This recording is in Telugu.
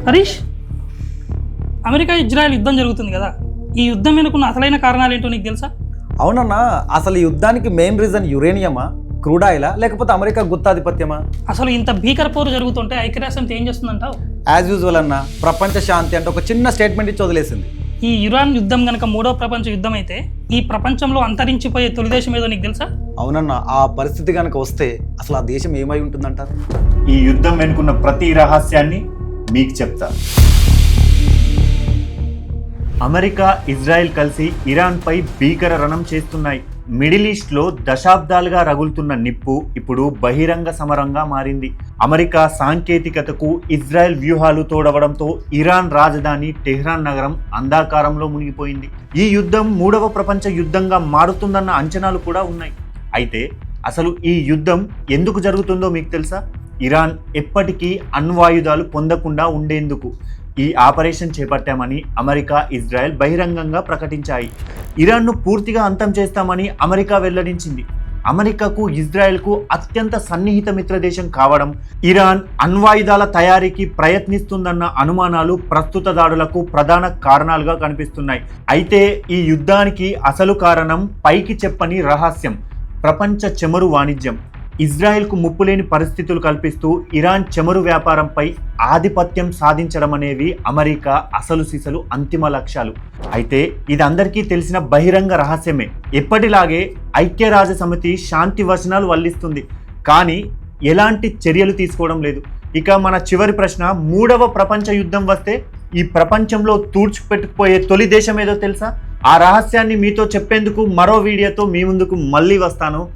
హరీష్, అమెరికా ఇజ్రాయెల్ యుద్ధం జరుగుతుంది కదా, ఈ యుద్ధం వెనుకున్న అసలైన కారణాలు ఏంటో నీకు తెలుసా? అవునన్నా, అసలు ఈ యుద్ధానికి మెయిన్ రీజన్ యురేనియమా, క్రూడ్ ఆయిలా, లేకపోతే అమెరికా గుత్తాధిపత్యమా? అసలు ఇంత భీకర పోరు జరుగుతుంటే ఐక్యరాజ్యం ఏం చేస్తుందంటావు? యాజ్ యూజువల్ అన్న, ప్రపంచ శాంతి అంటే ఒక చిన్న స్టేట్మెంట్ ఇచ్చి వదిలేసింది. ఈ ఇరాన్ యుద్ధం గనక మూడో ప్రపంచ యుద్ధం అయితే ఈ ప్రపంచంలో అంతరించిపోయే తొలి దేశం ఏదో నీకు తెలుసా? అవునన్నా, ఆ పరిస్థితి కనుక వస్తే అసలు ఆ దేశం ఏమై ఉంటుందంటారు? ఈ యుద్ధం వెనుకున్న ప్రతి రహస్యాన్ని మీకు చెప్తా. అమెరికా, ఇజ్రాయెల్ కలిసి ఇరాన్పై భీకర రణం చేస్తున్నాయి. మిడిల్ ఈస్ట్లో దశాబ్దాలుగా రగులుతున్న నిప్పు ఇప్పుడు బహిరంగ సమరంగా మారింది. అమెరికా సాంకేతికతకు ఇజ్రాయెల్ వ్యూహాలు తోడవడంతో ఇరాన్ రాజధాని టెహ్రాన్ నగరం అంధకారంలో మునిగిపోయింది. ఈ యుద్ధం మూడవ ప్రపంచ యుద్ధంగా మారుతుందన్న అంచనాలు కూడా ఉన్నాయి. అయితే అసలు ఈ యుద్ధం ఎందుకు జరుగుతుందో మీకు తెలుసా? ఇరాన్ ఎప్పటికీ అణ్వాయుధాలు పొందకుండా ఉండేందుకు ఈ ఆపరేషన్ చేపట్టామని అమెరికా, ఇజ్రాయెల్ బహిరంగంగా ప్రకటించాయి. ఇరాన్ను పూర్తిగా అంతం చేస్తామని అమెరికా వెల్లడించింది. అమెరికాకు, ఇజ్రాయెల్కు అత్యంత సన్నిహిత మిత్ర దేశం కావడం, ఇరాన్ అణ్వాయుధాల తయారీకి ప్రయత్నిస్తుందన్న అనుమానాలు ప్రస్తుత దాడులకు ప్రధాన కారణాలుగా కనిపిస్తున్నాయి. అయితే ఈ యుద్ధానికి అసలు కారణం పైకి చెప్పని రహస్యం: ప్రపంచ చమురు వాణిజ్యం. ఇజ్రాయెల్కు ముప్పులేని పరిస్థితులు కల్పిస్తూ ఇరాన్ చమురు వ్యాపారంపై ఆధిపత్యం సాధించడం అనేవి అమెరికా అసలు సిసలు అంతిమ లక్ష్యాలు. అయితే ఇది అందరికీ తెలిసిన బహిరంగ రహస్యమే. ఎప్పటిలాగే ఐక్యరాజ్య సమితి శాంతి వచనాలు వల్లిస్తుంది, కానీ ఎలాంటి చర్యలు తీసుకోవడం లేదు. ఇక మన చివరి ప్రశ్న: మూడవ ప్రపంచ యుద్ధం వస్తే ఈ ప్రపంచంలో తూర్చిపెట్టుకుపోయే తొలి దేశం ఏదో తెలుసా? ఆ రహస్యాన్ని మీతో చెప్పేందుకు మరో వీడియోతో మీ ముందుకు మళ్ళీ వస్తాను.